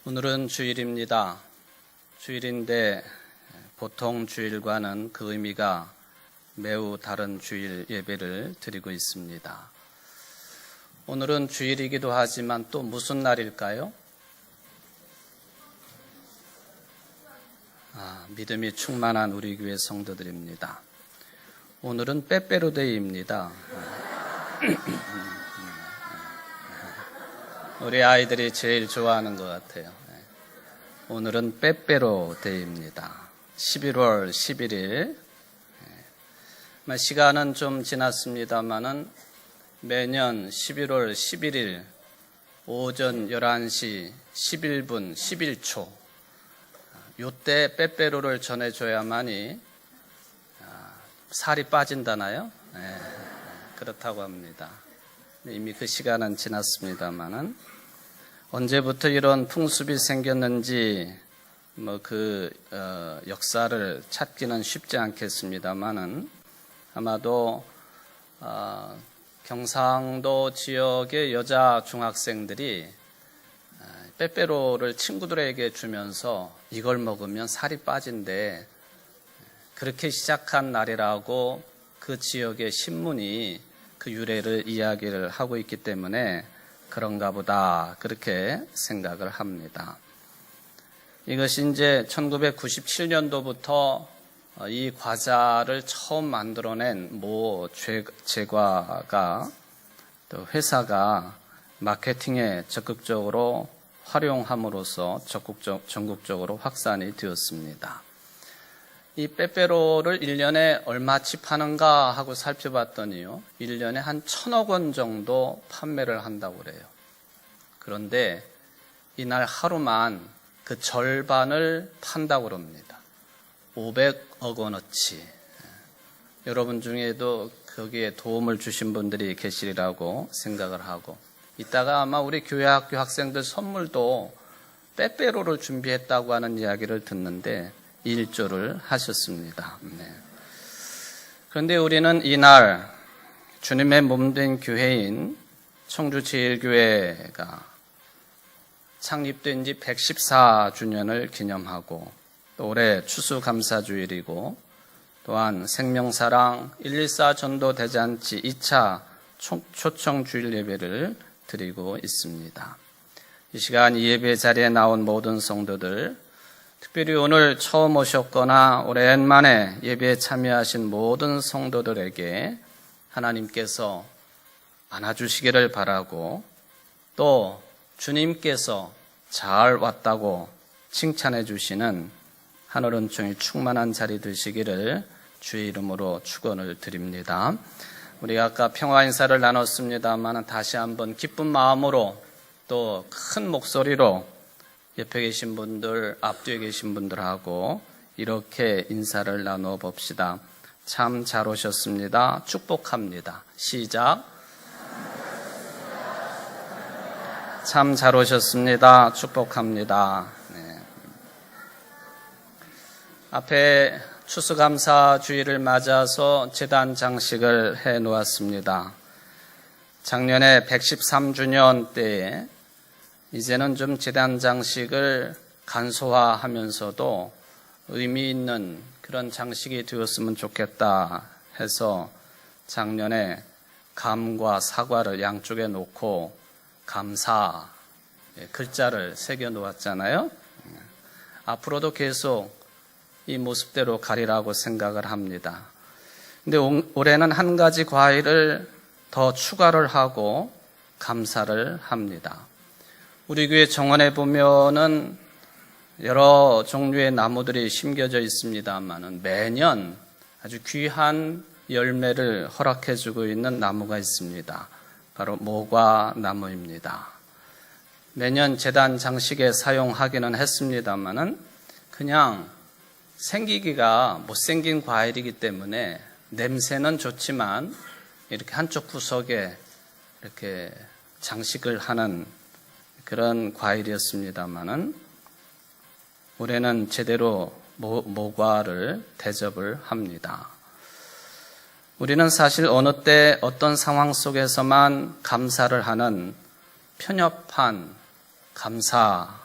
오늘은 주일입니다. 주일인데 보통 주일과는 그 의미가 매우 다른 주일 예배를 드리고 있습니다. 오늘은 주일이기도 하지만 또 무슨 날일까요? 믿음이 충만한 우리 교회 성도들입니다. 오늘은 빼빼로데이입니다. 우리 아이들이 제일 좋아하는 것 같아요. 오늘은 빼빼로데이입니다. 11월 11일. 시간은 좀 지났습니다만은 매년 11월 11일 오전 11시 11분 11초 요때 빼빼로를 전해줘야만이 살이 빠진다나요? 그렇다고 합니다. 이미 그 시간은 지났습니다만은 언제부터 이런 풍습이 생겼는지 역사를 찾기는 쉽지 않겠습니다만은 아마도 경상도 지역의 여자 중학생들이 빼빼로를 친구들에게 주면서 이걸 먹으면 살이 빠진대, 그렇게 시작한 날이라고 그 지역의 신문이 그 유래를 이야기를 하고 있기 때문에 그런가 보다 그렇게 생각을 합니다. 이것이 이제 1997년도부터 이 과자를 처음 만들어낸 모 제과가 또 회사가 마케팅에 적극적으로 활용함으로써 전국적으로 확산이 되었습니다. 이 빼빼로를 1년에 얼마치 파는가 하고 살펴봤더니요, 1년에 한 1,000억 원 정도 판매를 한다고 그래요. 그런데 이날 하루만 그 절반을 판다고 그럽니다. 500억 원어치. 여러분 중에도 거기에 도움을 주신 분들이 계시리라고 생각을 하고, 이따가 아마 우리 교회 학교 학생들 선물도 빼빼로를 준비했다고 하는 이야기를 듣는데 일조를 하셨습니다. 그런데 우리는 이날 주님의 몸된 교회인 청주제일교회가 창립된 지 114주년을 기념하고, 또 올해 추수감사주일이고, 또한 생명사랑 114 전도대잔치 2차 초청주일 예배를 드리고 있습니다. 이 시간 이 예배 자리에 나온 모든 성도들, 특별히 오늘 처음 오셨거나 오랜만에 예배에 참여하신 모든 성도들에게 하나님께서 안아주시기를 바라고, 또 주님께서 잘 왔다고 칭찬해 주시는 하늘 은총이 충만한 자리 되시기를 주의 이름으로 축원을 드립니다. 우리가 아까 평화 인사를 나눴습니다만 다시 한번 기쁜 마음으로 또 큰 목소리로 옆에 계신 분들, 앞뒤에 계신 분들하고 이렇게 인사를 나눠 봅시다. 참 잘 오셨습니다. 축복합니다. 시작. 참 잘 오셨습니다. 축복합니다. 네. 앞에 추수감사주일을 맞아서 제단 장식을 해 놓았습니다. 작년에 113주년 때에 이제는 좀 제단 장식을 간소화하면서도 의미 있는 그런 장식이 되었으면 좋겠다 해서 작년에 감과 사과를 양쪽에 놓고 감사 글자를 새겨 놓았잖아요. 앞으로도 계속 이 모습대로 가리라고 생각을 합니다. 근데 올해는 한 가지 과일을 더 추가를 하고 감사를 합니다. 우리 교회 정원에 보면은 여러 종류의 나무들이 심겨져 있습니다만은 매년 아주 귀한 열매를 허락해 주고 있는 나무가 있습니다. 바로 모과 나무입니다. 매년 제단 장식에 사용하기는 했습니다만은 그냥 생기기가 못생긴 과일이기 때문에 냄새는 좋지만 이렇게 한쪽 구석에 이렇게 장식을 하는 그런 과일이었습니다만은 올해는 제대로 모과를 대접을 합니다. 우리는 사실 어느 때 어떤 상황 속에서만 감사를 하는 편협한 감사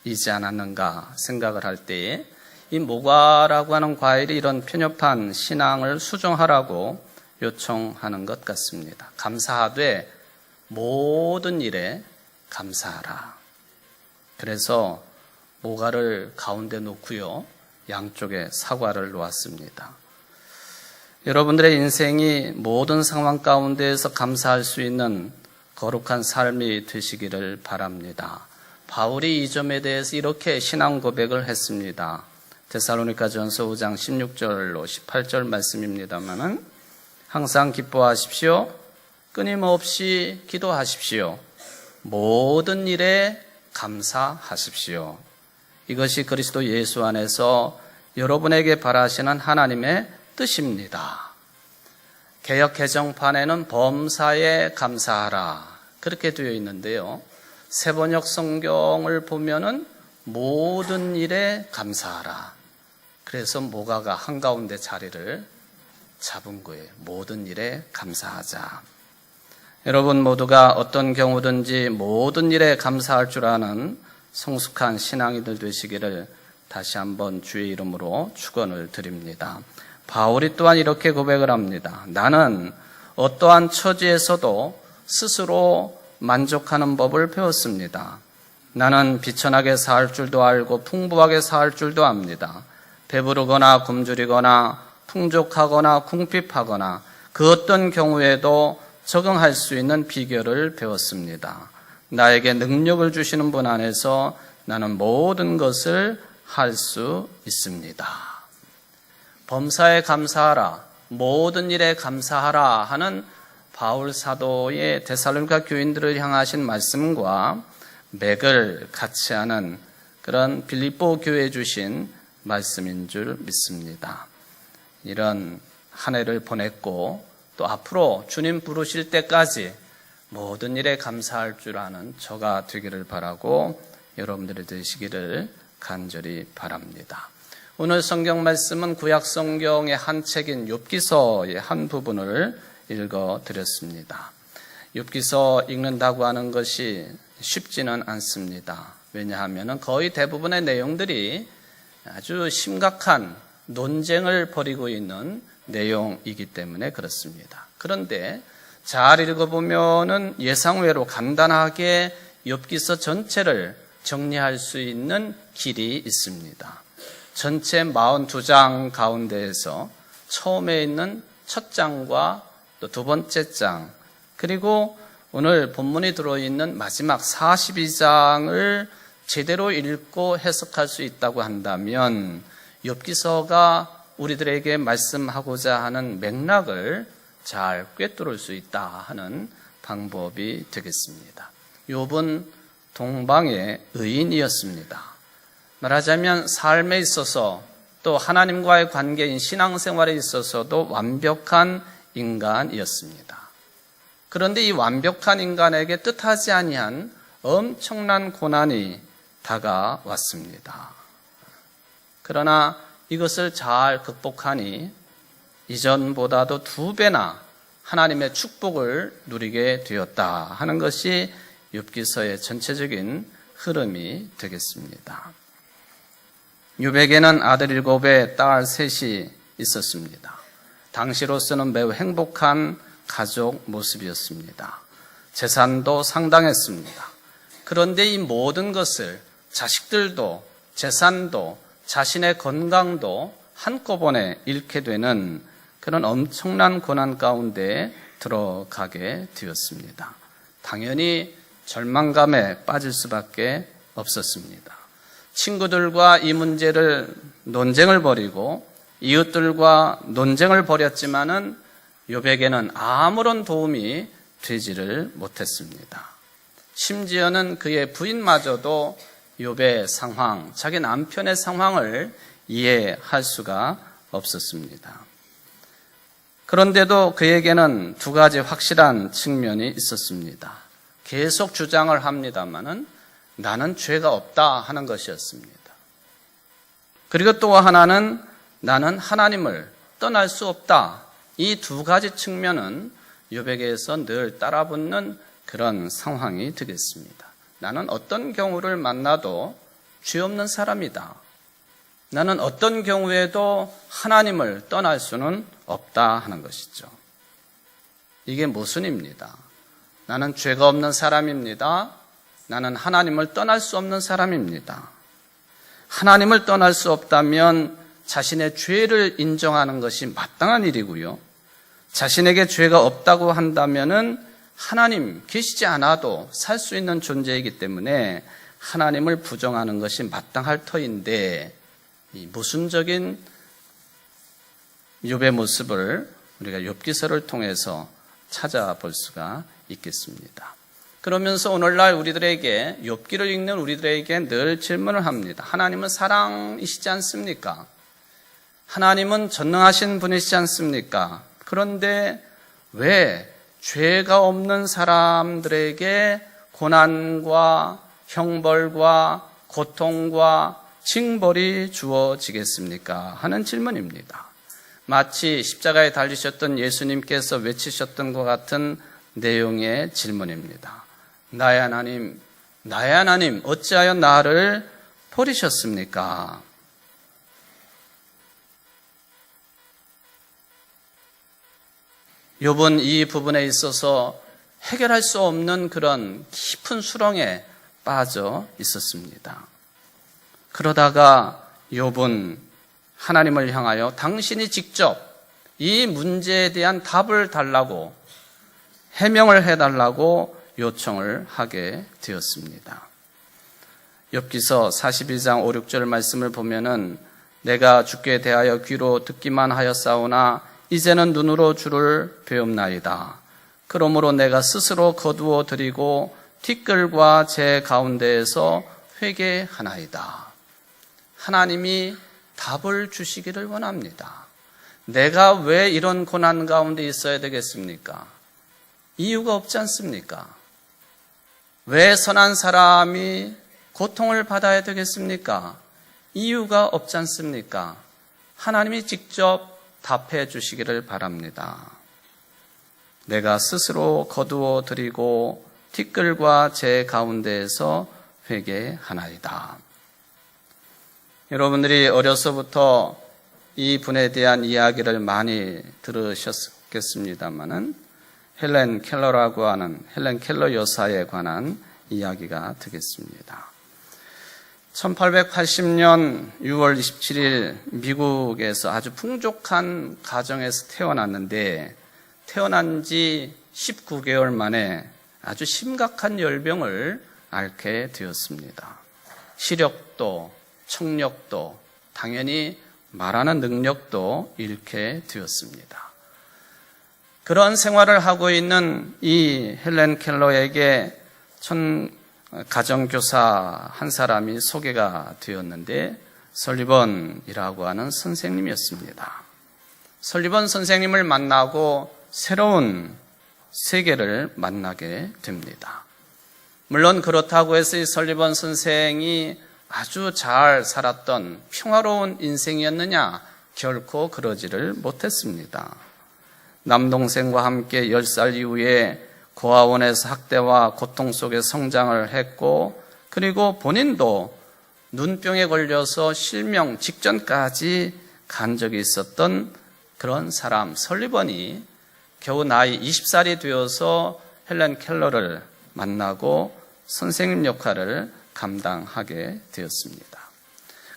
이지 않았는가 생각을 할 때에 이 모과라고 하는 과일이 이런 편협한 신앙을 수정하라고 요청하는 것 같습니다. 감사하되 모든 일에 감사하라. 그래서 모과를 가운데 놓고요, 양쪽에 사과를 놓았습니다. 여러분들의 인생이 모든 상황 가운데에서 감사할 수 있는 거룩한 삶이 되시기를 바랍니다. 바울이 이 점에 대해서 이렇게 신앙 고백을 했습니다. 데살로니가전서 5장 16절로 18절 말씀입니다만은 항상 기뻐하십시오. 끊임없이 기도하십시오. 모든 일에 감사하십시오. 이것이 그리스도 예수 안에서 여러분에게 바라시는 하나님의 뜻입니다. 개역 개정판에는 범사에 감사하라 그렇게 되어 있는데요, 세번역 성경을 보면은 모든 일에 감사하라. 그래서 모가가 한가운데 자리를 잡은 거예요. 모든 일에 감사하자. 여러분 모두가 어떤 경우든지 모든 일에 감사할 줄 아는 성숙한 신앙이들 되시기를 다시 한번 주의 이름으로 축원을 드립니다. 바울이 또한 이렇게 고백을 합니다. 나는 어떠한 처지에서도 스스로 만족하는 법을 배웠습니다. 나는 비천하게 살 줄도 알고 풍부하게 살 줄도 압니다. 배부르거나 굶주리거나 풍족하거나 궁핍하거나 그 어떤 경우에도 적응할 수 있는 비결을 배웠습니다. 나에게 능력을 주시는 분 안에서 나는 모든 것을 할 수 있습니다. 범사에 감사하라, 모든 일에 감사하라 하는 바울 사도의 데살로니가 교인들을 향하신 말씀과 맥을 같이 하는 그런 빌립보 교회에 주신 말씀인 줄 믿습니다. 이런 한 해를 보냈고 또 앞으로 주님 부르실 때까지 모든 일에 감사할 줄 아는 저가 되기를 바라고 여러분들이 되시기를 간절히 바랍니다. 오늘 성경 말씀은 구약 성경의 한 책인 욥기서의 한 부분을 읽어 드렸습니다. 욥기서 읽는다고 하는 것이 쉽지는 않습니다. 왜냐하면 거의 대부분의 내용들이 아주 심각한 논쟁을 벌이고 있는 내용이기 때문에 그렇습니다. 그런데 잘 읽어보면은 예상외로 간단하게 욥기서 전체를 정리할 수 있는 길이 있습니다. 전체 42장 가운데에서 처음에 있는 첫 장과 또 두 번째 장, 그리고 오늘 본문이 들어있는 마지막 42장을 제대로 읽고 해석할 수 있다고 한다면 욥기서가 우리들에게 말씀하고자 하는 맥락을 잘 꿰뚫을 수 있다 하는 방법이 되겠습니다. 욥은 동방의 의인이었습니다. 말하자면 삶에 있어서 또 하나님과의 관계인 신앙생활에 있어서도 완벽한 인간이었습니다. 그런데 이 완벽한 인간에게 뜻하지 아니한 엄청난 고난이 다가왔습니다. 그러나 이것을 잘 극복하니 이전보다도 2배나 하나님의 축복을 누리게 되었다 하는 것이 욥기서의 전체적인 흐름이 되겠습니다. 욥에게는 아들 7에 딸 3이 있었습니다. 당시로서는 매우 행복한 가족 모습이었습니다. 재산도 상당했습니다. 그런데 이 모든 것을 자식들도 재산도 자신의 건강도 한꺼번에 잃게 되는 그런 엄청난 고난 가운데 들어가게 되었습니다. 당연히 절망감에 빠질 수밖에 없었습니다. 친구들과 이 문제를 논쟁을 벌이고 이웃들과 논쟁을 벌였지만은 욥에게는 아무런 도움이 되지를 못했습니다. 심지어는 그의 부인마저도 욥의 상황, 자기 남편의 상황을 이해할 수가 없었습니다. 그런데도 그에게는 2가지 확실한 측면이 있었습니다. 계속 주장을 합니다마는 나는 죄가 없다 하는 것이었습니다. 그리고 또 하나는 나는 하나님을 떠날 수 없다. 이 2가지 측면은 욥에게서 늘 따라붙는 그런 상황이 되겠습니다. 나는 어떤 경우를 만나도 죄 없는 사람이다. 나는 어떤 경우에도 하나님을 떠날 수는 없다 하는 것이죠. 이게 모순입니다. 나는 죄가 없는 사람입니다. 나는 하나님을 떠날 수 없는 사람입니다. 하나님을 떠날 수 없다면 자신의 죄를 인정하는 것이 마땅한 일이고요. 자신에게 죄가 없다고 한다면은 하나님 계시지 않아도 살 수 있는 존재이기 때문에 하나님을 부정하는 것이 마땅할 터인데, 이 모순적인 욥의 모습을 우리가 욥기서를 통해서 찾아볼 수가 있겠습니다. 그러면서 오늘날 우리들에게, 욥기를 읽는 우리들에게 늘 질문을 합니다. 하나님은 사랑이시지 않습니까? 하나님은 전능하신 분이시지 않습니까? 그런데 왜 죄가 없는 사람들에게 고난과 형벌과 고통과 징벌이 주어지겠습니까? 하는 질문입니다. 마치 십자가에 달리셨던 예수님께서 외치셨던 것 같은 내용의 질문입니다. 나의 하나님, 나의 하나님, 어찌하여 나를 버리셨습니까? 욥은 이 부분에 있어서 해결할 수 없는 그런 깊은 수렁에 빠져 있었습니다. 그러다가 욥은 하나님을 향하여 당신이 직접 이 문제에 대한 답을 달라고, 해명을 해달라고 요청을 하게 되었습니다. 욥기서 42장 5, 6절 말씀을 보면은 내가 주께 대하여 귀로 듣기만 하였사오나 이제는 눈으로 주를 배웁나이다. 그러므로 내가 스스로 거두어 드리고 티끌과 제 가운데에서 회개하나이다. 하나님이 답을 주시기를 원합니다. 내가 왜 이런 고난 가운데 있어야 되겠습니까? 이유가 없지 않습니까? 왜 선한 사람이 고통을 받아야 되겠습니까? 이유가 없지 않습니까? 하나님이 직접 답해 주시기를 바랍니다. 내가 스스로 거두어 드리고 티끌과 제 가운데에서 회개하나이다. 여러분들이 어려서부터 이 분에 대한 이야기를 많이 들으셨겠습니다마는 헬렌 켈러라고 하는 헬렌 켈러 여사에 관한 이야기가 되겠습니다. 1880년 6월 27일 미국에서 아주 풍족한 가정에서 태어났는데 태어난 지 19개월 만에 아주 심각한 열병을 앓게 되었습니다. 시력도, 청력도, 당연히 말하는 능력도 잃게 되었습니다. 그런 생활을 하고 있는 이 헬렌 켈러에게 가정교사 한 사람이 소개가 되었는데 설리번이라고 하는 선생님이었습니다. 설리번 선생님을 만나고 새로운 세계를 만나게 됩니다. 물론 그렇다고 해서 이 설리번 선생이 아주 잘 살았던 평화로운 인생이었느냐? 결코 그러지를 못했습니다. 남동생과 함께 10살 이후에 고아원에서 학대와 고통 속에 성장을 했고, 그리고 본인도 눈병에 걸려서 실명 직전까지 간 적이 있었던 그런 사람 설리번이 겨우 나이 20살이 되어서 헬렌 켈러를 만나고 선생님 역할을 감당하게 되었습니다.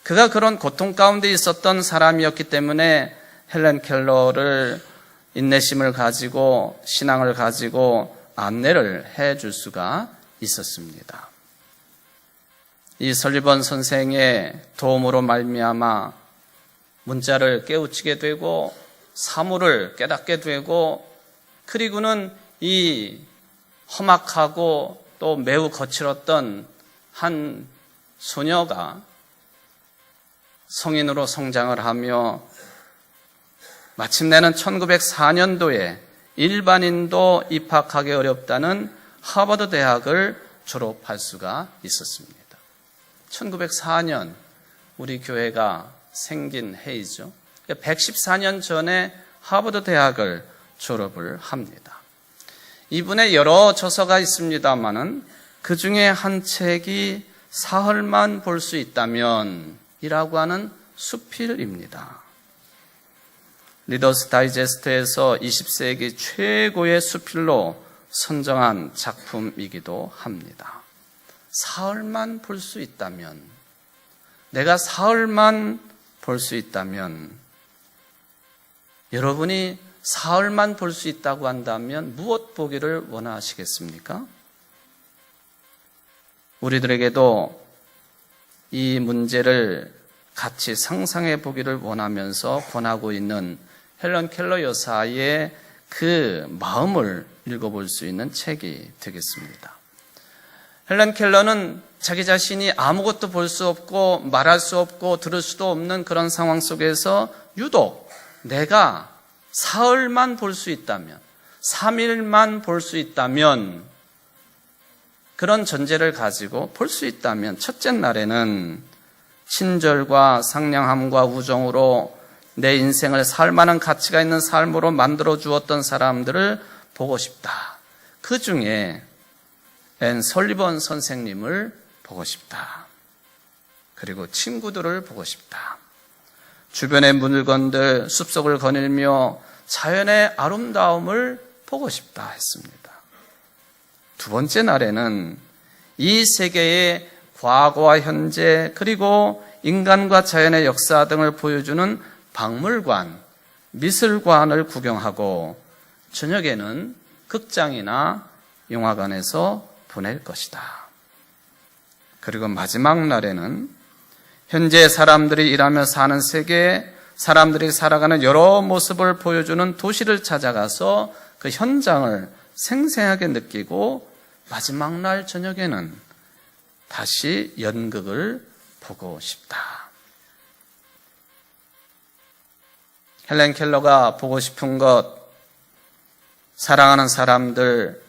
그가 그런 고통 가운데 있었던 사람이었기 때문에 헬렌 켈러를 인내심을 가지고 신앙을 가지고 안내를 해줄 수가 있었습니다. 이 설리번 선생의 도움으로 말미암아 문자를 깨우치게 되고 사물을 깨닫게 되고, 그리고는 이 험악하고 또 매우 거칠었던 한 소녀가 성인으로 성장을 하며 마침내는 1904년도에 일반인도 입학하기 어렵다는 하버드 대학을 졸업할 수가 있었습니다. 1904년 우리 교회가 생긴 해이죠. 114년 전에 하버드 대학을 졸업을 합니다. 이분의 여러 저서가 있습니다마는 그 중에 한 책이 사흘만 볼 수 있다면 이라고 하는 수필입니다. 리더스 다이제스트에서 20세기 최고의 수필로 선정한 작품이기도 합니다. 사흘만 볼 수 있다면, 내가 사흘만 볼 수 있다면, 여러분이 사흘만 볼 수 있다고 한다면 무엇 보기를 원하시겠습니까? 우리들에게도 이 문제를 같이 상상해 보기를 원하면서 권하고 있는 헬런 켈러 여사의 그 마음을 읽어볼 수 있는 책이 되겠습니다. 헬런 켈러는 자기 자신이 아무것도 볼 수 없고 말할 수 없고 들을 수도 없는 그런 상황 속에서 유독 내가 사흘만 볼 수 있다면, 3일만 볼 수 있다면, 그런 전제를 가지고 볼 수 있다면 첫째 날에는 친절과 상냥함과 우정으로 내 인생을 살 만한 가치가 있는 삶으로 만들어 주었던 사람들을 보고 싶다. 그 중에 앤 설리번 선생님을 보고 싶다. 그리고 친구들을 보고 싶다. 주변의 물건들, 숲속을 거닐며 자연의 아름다움을 보고 싶다 했습니다. 두 번째 날에는 이 세계의 과거와 현재 그리고 인간과 자연의 역사 등을 보여주는 박물관, 미술관을 구경하고 저녁에는 극장이나 영화관에서 보낼 것이다. 그리고 마지막 날에는 현재 사람들이 일하며 사는 세계, 사람들이 살아가는 여러 모습을 보여주는 도시를 찾아가서 그 현장을 생생하게 느끼고 마지막 날 저녁에는 다시 연극을 보고 싶다. 헬렌 켈러가 보고 싶은 것, 사랑하는 사람들,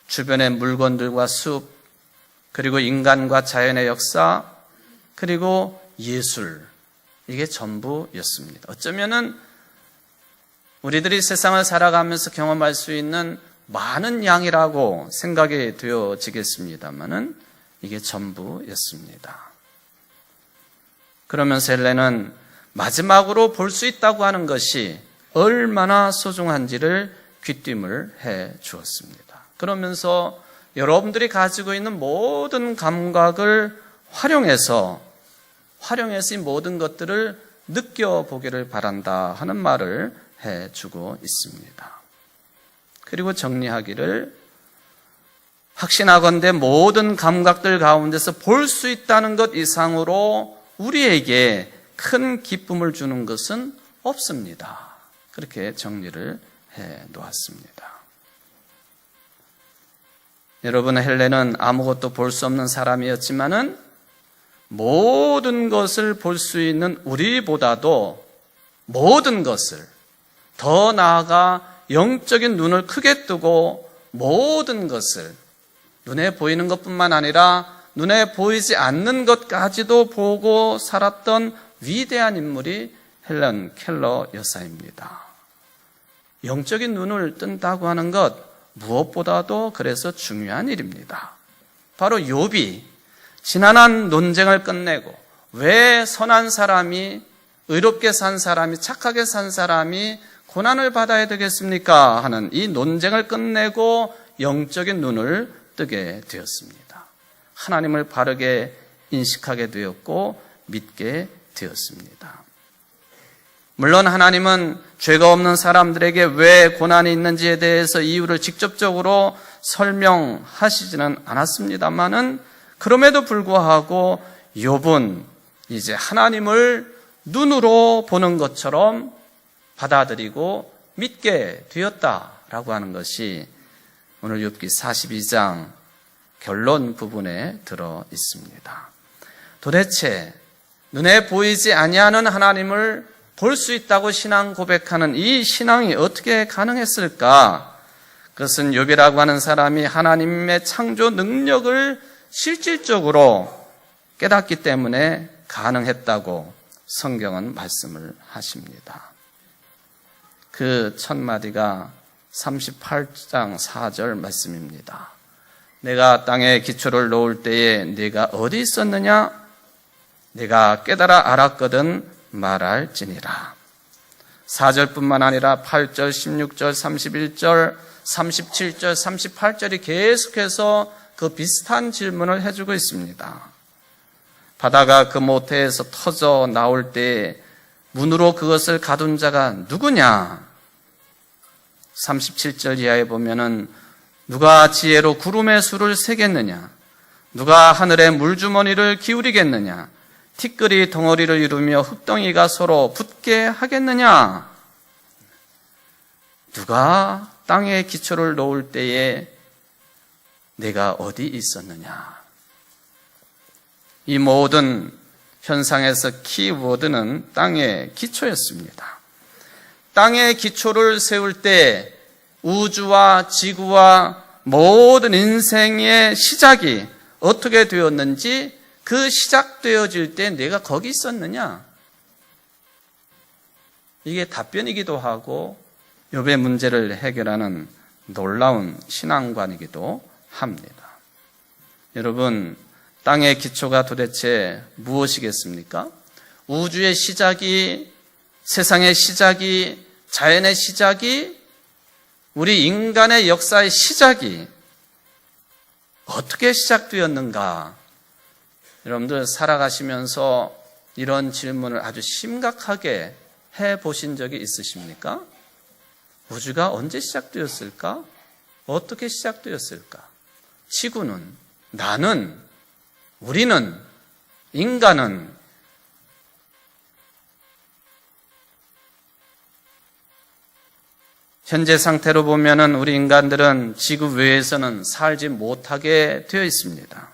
주변의 물건들과 숲, 그리고 인간과 자연의 역사, 그리고 예술, 이게 전부였습니다. 어쩌면은 우리들이 세상을 살아가면서 경험할 수 있는 많은 양이라고 생각이 되어지겠습니다만은 이게 전부였습니다. 그러면서 헬렌은 마지막으로 볼 수 있다고 하는 것이 얼마나 소중한지를 귀띔을 해 주었습니다. 그러면서 여러분들이 가지고 있는 모든 감각을 활용해서 이 모든 것들을 느껴보기를 바란다 하는 말을 해 주고 있습니다. 그리고 정리하기를 확신하건대 모든 감각들 가운데서 볼 수 있다는 것 이상으로 우리에게 큰 기쁨을 주는 것은 없습니다. 그렇게 정리를 해 놓았습니다. 여러분, 헬렌은 아무것도 볼 수 없는 사람이었지만은 모든 것을 볼 수 있는 우리보다도 모든 것을, 더 나아가 영적인 눈을 크게 뜨고 모든 것을, 눈에 보이는 것뿐만 아니라 눈에 보이지 않는 것까지도 보고 살았던 위대한 인물이 헬런 켈러 여사입니다. 영적인 눈을 뜬다고 하는 것 무엇보다도 그래서 중요한 일입니다. 바로 욥이 지난한 논쟁을 끝내고 왜 선한 사람이, 의롭게 산 사람이, 착하게 산 사람이 고난을 받아야 되겠습니까? 하는 이 논쟁을 끝내고 영적인 눈을 뜨게 되었습니다. 하나님을 바르게 인식하게 되었고 믿게 되었습니다. 물론 하나님은 죄가 없는 사람들에게 왜 고난이 있는지에 대해서 이유를 직접적으로 설명하시지는 않았습니다만은 그럼에도 불구하고 욥은 이제 하나님을 눈으로 보는 것처럼 받아들이고 믿게 되었다라고 하는 것이 오늘 욥기 42장 결론 부분에 들어 있습니다. 도대체 눈에 보이지 아니하는 하나님을 볼 수 있다고 신앙 고백하는 이 신앙이 어떻게 가능했을까? 그것은 욥이라고 하는 사람이 하나님의 창조 능력을 실질적으로 깨닫기 때문에 가능했다고 성경은 말씀을 하십니다. 그 첫 마디가 38장 4절 말씀입니다. 내가 땅에 기초를 놓을 때에 네가 어디 있었느냐? 네가 깨달아 알았거든 말할지니라. 4절뿐만 아니라 8절, 16절, 31절, 37절, 38절이 계속해서 그 비슷한 질문을 해주고 있습니다. 바다가 그 모태에서 터져 나올 때 문으로 그것을 가둔 자가 누구냐? 37절 이하에 보면은 누가 지혜로 구름의 수를 세겠느냐? 누가 하늘의 물주머니를 기울이겠느냐? 티끌이 덩어리를 이루며 흙덩이가 서로 붙게 하겠느냐? 누가 땅에 기초를 놓을 때에 내가 어디 있었느냐? 이 모든 현상에서 키워드는 땅의 기초였습니다. 땅의 기초를 세울 때 우주와 지구와 모든 인생의 시작이 어떻게 되었는지, 그 시작되어질 때 내가 거기 있었느냐? 이게 답변이기도 하고 욥의 문제를 해결하는 놀라운 신앙관이기도 합니다. 여러분, 땅의 기초가 도대체 무엇이겠습니까? 우주의 시작이, 세상의 시작이, 자연의 시작이, 우리 인간의 역사의 시작이 어떻게 시작되었는가? 여러분들 살아가시면서 이런 질문을 아주 심각하게 해보신 적이 있으십니까? 우주가 언제 시작되었을까? 어떻게 시작되었을까? 지구는, 나는, 우리는, 인간은 현재 상태로 보면은 우리 인간들은 지구 외에서는 살지 못하게 되어 있습니다.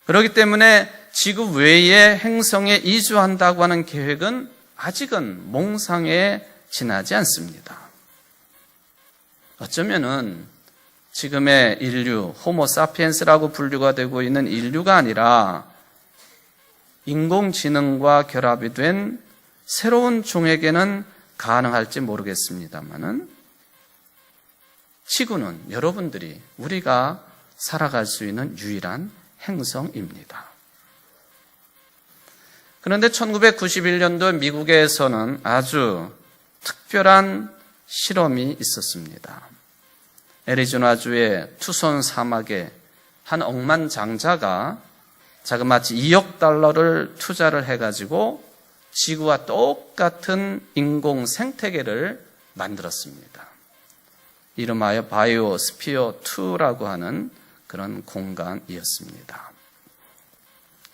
그렇기 때문에 지구 외의 행성에 이주한다고 하는 계획은 아직은 몽상에 지나지 않습니다. 어쩌면은 지금의 인류, 호모사피엔스라고 분류가 되고 있는 인류가 아니라 인공지능과 결합이 된 새로운 종에게는 가능할지 모르겠습니다만은 지구는 여러분들이, 우리가 살아갈 수 있는 유일한 행성입니다. 그런데 1991년도 미국에서는 아주 특별한 실험이 있었습니다. 애리조나주의 투손 사막에 한 억만장자가 자그마치 2억 달러를 투자를 해가지고 지구와 똑같은 인공 생태계를 만들었습니다. 이름하여 바이오스피어 2라고 하는 그런 공간이었습니다.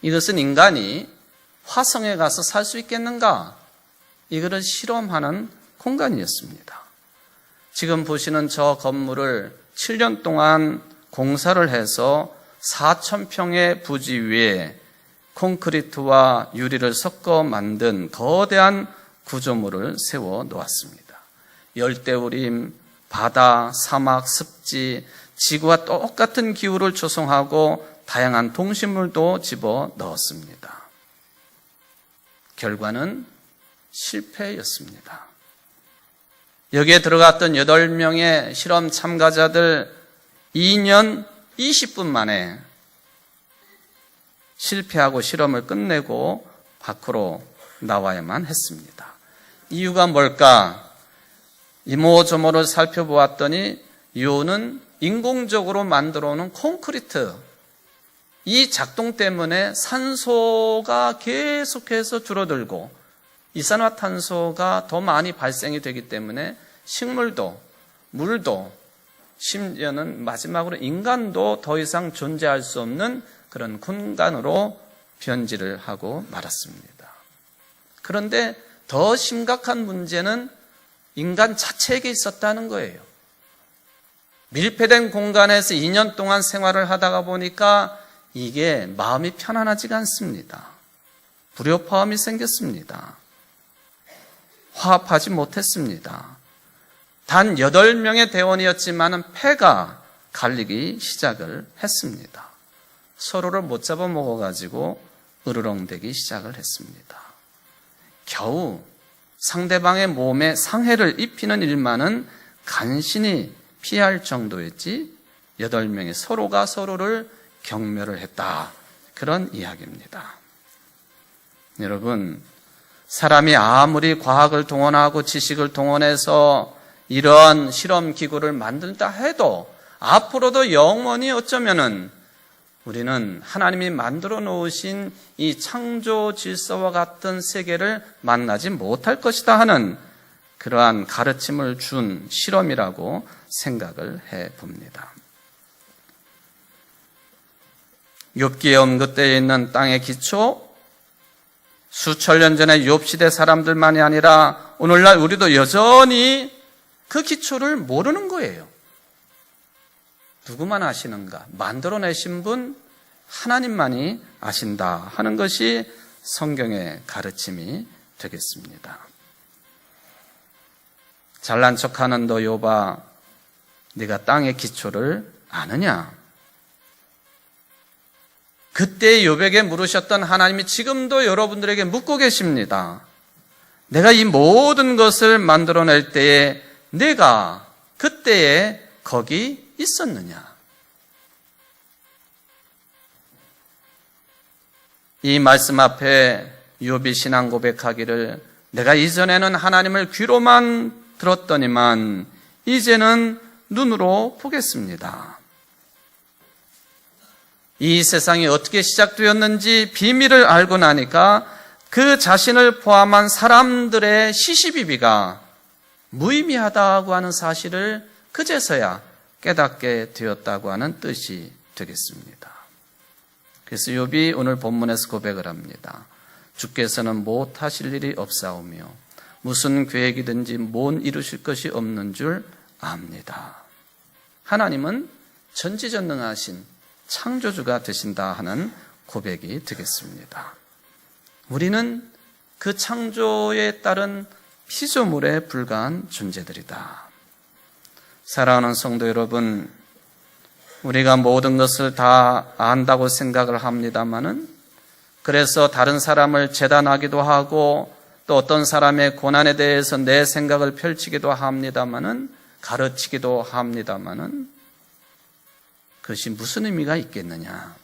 이것은 인간이 화성에 가서 살 수 있겠는가? 이거를 실험하는 공간이었습니다. 지금 보시는 저 건물을 7년 동안 공사를 해서 4,000평의 부지 위에 콘크리트와 유리를 섞어 만든 거대한 구조물을 세워 놓았습니다. 열대우림, 바다, 사막, 습지, 지구와 똑같은 기후를 조성하고 다양한 동식물도 집어 넣었습니다. 결과는 실패였습니다. 여기에 들어갔던 8명의 실험 참가자들 2년 20분 만에 실패하고 실험을 끝내고 밖으로 나와야만 했습니다. 이유가 뭘까? 이모저모를 살펴보았더니 이유는 인공적으로 만들어 오는 콘크리트, 이 작동 때문에 산소가 계속해서 줄어들고 이산화탄소가 더 많이 발생이 되기 때문에 식물도, 물도, 심지어는 마지막으로 인간도 더 이상 존재할 수 없는 그런 공간으로 변질을 하고 말았습니다. 그런데 더 심각한 문제는 인간 자체에게 있었다는 거예요. 밀폐된 공간에서 2년 동안 생활을 하다가 보니까 이게 마음이 편안하지가 않습니다. 불협화음이 생겼습니다. 화합하지 못했습니다. 단 8명의 대원이었지만 패가 갈리기 시작을 했습니다. 서로를 못 잡아먹어가지고 으르렁대기 시작을 했습니다. 겨우 상대방의 몸에 상해를 입히는 일만은 간신히 피할 정도였지 8명이 서로가 서로를 경멸을 했다. 그런 이야기입니다. 여러분, 사람이 아무리 과학을 동원하고 지식을 동원해서 이런 실험 기구를 만든다 해도 앞으로도 영원히 어쩌면은 우리는 하나님이 만들어 놓으신 이 창조 질서와 같은 세계를 만나지 못할 것이다 하는 그러한 가르침을 준 실험이라고 생각을 해 봅니다. 욥기에 언급되어 있는 땅의 기초, 수천 년 전에 욥 시대 사람들만이 아니라 오늘날 우리도 여전히 그 기초를 모르는 거예요. 누구만 아시는가? 만들어내신 분 하나님만이 아신다 하는 것이 성경의 가르침이 되겠습니다. 잘난 척하는 너 욥아, 네가 땅의 기초를 아느냐? 그때 욥에게 물으셨던 하나님이 지금도 여러분들에게 묻고 계십니다. 내가 이 모든 것을 만들어낼 때에 내가 그때에 거기 있었느냐? 이 말씀 앞에 욥이 신앙 고백하기를 내가 이전에는 하나님을 귀로만 들었더니만 이제는 눈으로 보겠습니다. 이 세상이 어떻게 시작되었는지 비밀을 알고 나니까 그 자신을 포함한 사람들의 시시비비가 무의미하다고 하는 사실을 그제서야 깨닫게 되었다고 하는 뜻이 되겠습니다. 그래서 욥이 오늘 본문에서 고백을 합니다. 주께서는 못하실 일이 없사오며 무슨 계획이든지 못 이루실 것이 없는 줄 압니다. 하나님은 전지전능하신 창조주가 되신다 하는 고백이 되겠습니다. 우리는 그 창조에 따른 피조물에 불과한 존재들이다. 사랑하는 성도 여러분, 우리가 모든 것을 다 안다고 생각을 합니다마는 그래서 다른 사람을 재단하기도 하고 또 어떤 사람의 고난에 대해서 내 생각을 펼치기도 합니다마는 가르치기도 합니다마는 그것이 무슨 의미가 있겠느냐?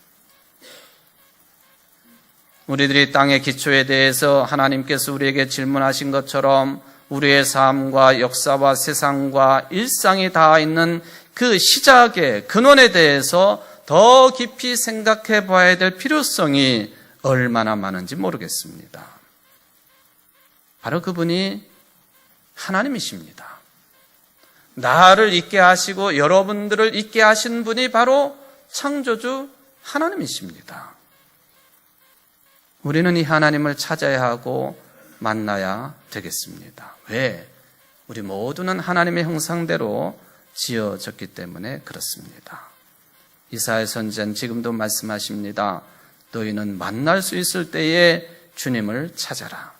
우리들이 땅의 기초에 대해서 하나님께서 우리에게 질문하신 것처럼 우리의 삶과 역사와 세상과 일상이 닿아 있는 그 시작의 근원에 대해서 더 깊이 생각해 봐야 될 필요성이 얼마나 많은지 모르겠습니다. 바로 그분이 하나님이십니다. 나를 있게 하시고 여러분들을 있게 하신 분이 바로 창조주 하나님이십니다. 우리는 이 하나님을 찾아야 하고 만나야 되겠습니다. 왜? 우리 모두는 하나님의 형상대로 지어졌기 때문에 그렇습니다. 이사야 선지자는 지금도 말씀하십니다. 너희는 만날 수 있을 때에 주님을 찾아라.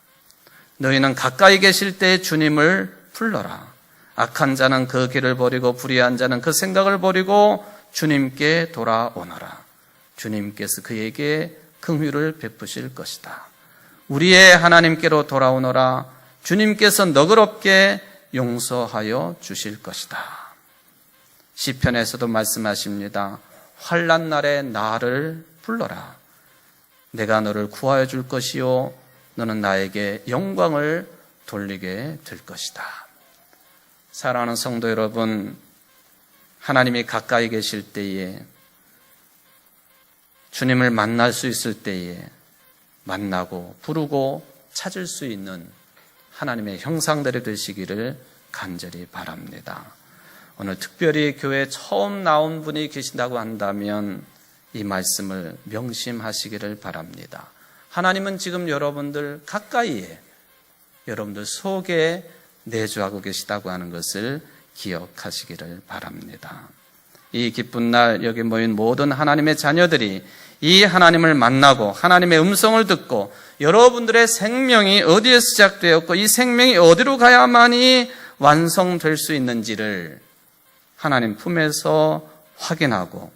너희는 가까이 계실 때에 주님을 불러라. 악한 자는 그 길을 버리고 불의한 자는 그 생각을 버리고 주님께 돌아오너라. 주님께서 그에게 긍휼을 베푸실 것이다. 우리의 하나님께로 돌아오너라. 주님께서 너그럽게 용서하여 주실 것이다. 시편에서도 말씀하십니다. 환난 날에 나를 불러라. 내가 너를 구하여 줄 것이요 너는 나에게 영광을 돌리게 될 것이다. 사랑하는 성도 여러분, 하나님이 가까이 계실 때에 주님을 만날 수 있을 때에 만나고 부르고 찾을 수 있는 하나님의 형상들이 되시기를 간절히 바랍니다. 오늘 특별히 교회에 처음 나온 분이 계신다고 한다면 이 말씀을 명심하시기를 바랍니다. 하나님은 지금 여러분들 가까이에, 여러분들 속에 내주하고 계시다고 하는 것을 기억하시기를 바랍니다. 이 기쁜 날 여기 모인 모든 하나님의 자녀들이 이 하나님을 만나고 하나님의 음성을 듣고 여러분들의 생명이 어디에 시작되었고 이 생명이 어디로 가야만이 완성될 수 있는지를 하나님 품에서 확인하고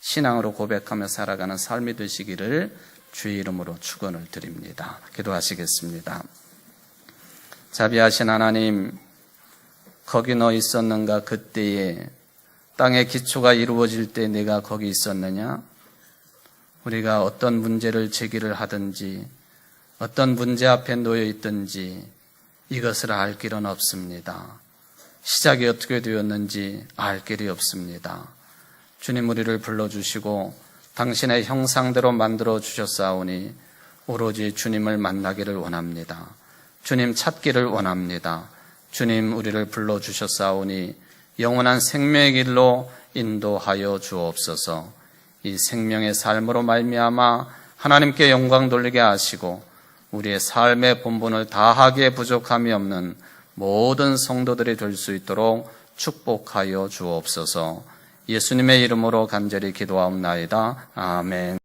신앙으로 고백하며 살아가는 삶이 되시기를 주의 이름으로 축원을 드립니다. 기도하시겠습니다. 자비하신 하나님, 거기 너 있었는가 그때에 땅의 기초가 이루어질 때 내가 거기 있었느냐? 우리가 어떤 문제를 제기를 하든지 어떤 문제 앞에 놓여 있든지 이것을 알 길은 없습니다. 시작이 어떻게 되었는지 알 길이 없습니다. 주님 우리를 불러주시고 당신의 형상대로 만들어 주셨사오니 오로지 주님을 만나기를 원합니다. 주님 찾기를 원합니다. 주님 우리를 불러주셨사오니 영원한 생명의 길로 인도하여 주옵소서. 이 생명의 삶으로 말미암아 하나님께 영광 돌리게 하시고 우리의 삶의 본분을 다하기에 부족함이 없는 모든 성도들이 될 수 있도록 축복하여 주옵소서. 예수님의 이름으로 간절히 기도하옵나이다. 아멘.